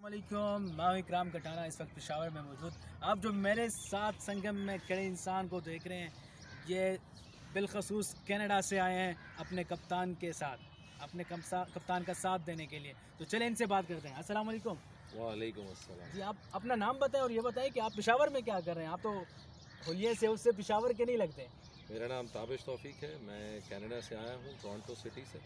علیکم، میں اکرام کٹانہ اس وقت پشاور میں موجود. آپ جو میرے ساتھ سنگم میں کھڑے انسان کو دیکھ رہے ہیں، یہ بالخصوص کینیڈا سے آئے ہیں اپنے کپتان کے ساتھ، اپنے کپتان کا ساتھ دینے کے لیے. تو چلیں ان سے بات کرتے ہیں. السلام علیکم. وعلیکم السلام. جی، آپ اپنا نام بتائیں اور یہ بتائیں کہ آپ پشاور میں کیا کر رہے ہیں. آپ تو حلیے سے اس سے پشاور کے نہیں لگتے. میرا نام تابش توفیق ہے. میں کینیڈا سے آیا ہوں، ٹورانٹو سٹی سے.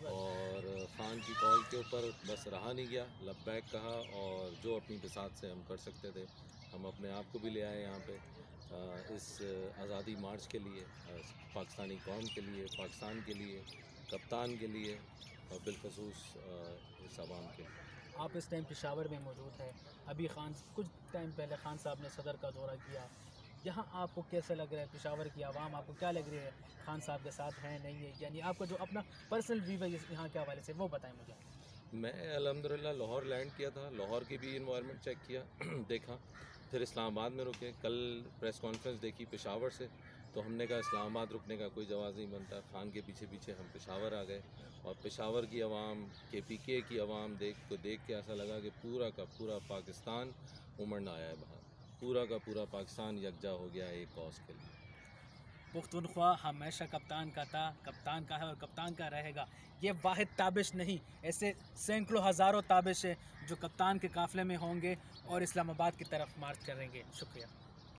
اور خان کی کال کے اوپر بس رہا نہیں گیا، لبیک کہا، اور جو اپنی بساط سے ہم کر سکتے تھے ہم اپنے آپ کو بھی لے آئے یہاں پہ اس آزادی مارچ کے لیے، پاکستانی قوم کے لیے، پاکستان کے لیے، کپتان کے لیے، اور بالخصوص اس عوام کے لیے. آپ اس ٹائم پشاور میں موجود ہیں. ابھی کچھ ٹائم پہلے خان صاحب نے صدر کا دورہ کیا. یہاں آپ کو کیسا لگ رہا ہے؟ پشاور کی عوام آپ کو کیا لگ رہی ہے؟ خان صاحب کے ساتھ ہیں نہیں ہے؟ یعنی آپ کا جو اپنا پرسنل ویو ہے یہاں کے حوالے سے وہ بتائیں مجھے. میں الحمدللہ لاہور لینڈ کیا تھا، لاہور کی بھی انوائرمنٹ چیک کیا دیکھا، پھر اسلام آباد میں رکے. کل پریس کانفرنس دیکھی پشاور سے، تو ہم نے کہا اسلام آباد رکنے کا کوئی جواز نہیں بنتا. خان کے پیچھے پیچھے ہم پشاور آ گئے، اور پشاور کی عوام، کے کی عوام دیکھ کے ایسا لگا کہ پورا کا پورا پاکستان امڑ آیا ہے باہر. پورا کا پورا پاکستان یکجا ہو گیا ایک کاز کے لیے. پختونخوا ہمیشہ کپتان کا تھا، کپتان کا ہے اور کپتان کا رہے گا. یہ واحد تابش نہیں، ایسے سینکڑوں ہزاروں تابش ہیں جو کپتان کے قافلے میں ہوں گے اور اسلام آباد کی طرف مارچ کریں گے. شکریہ.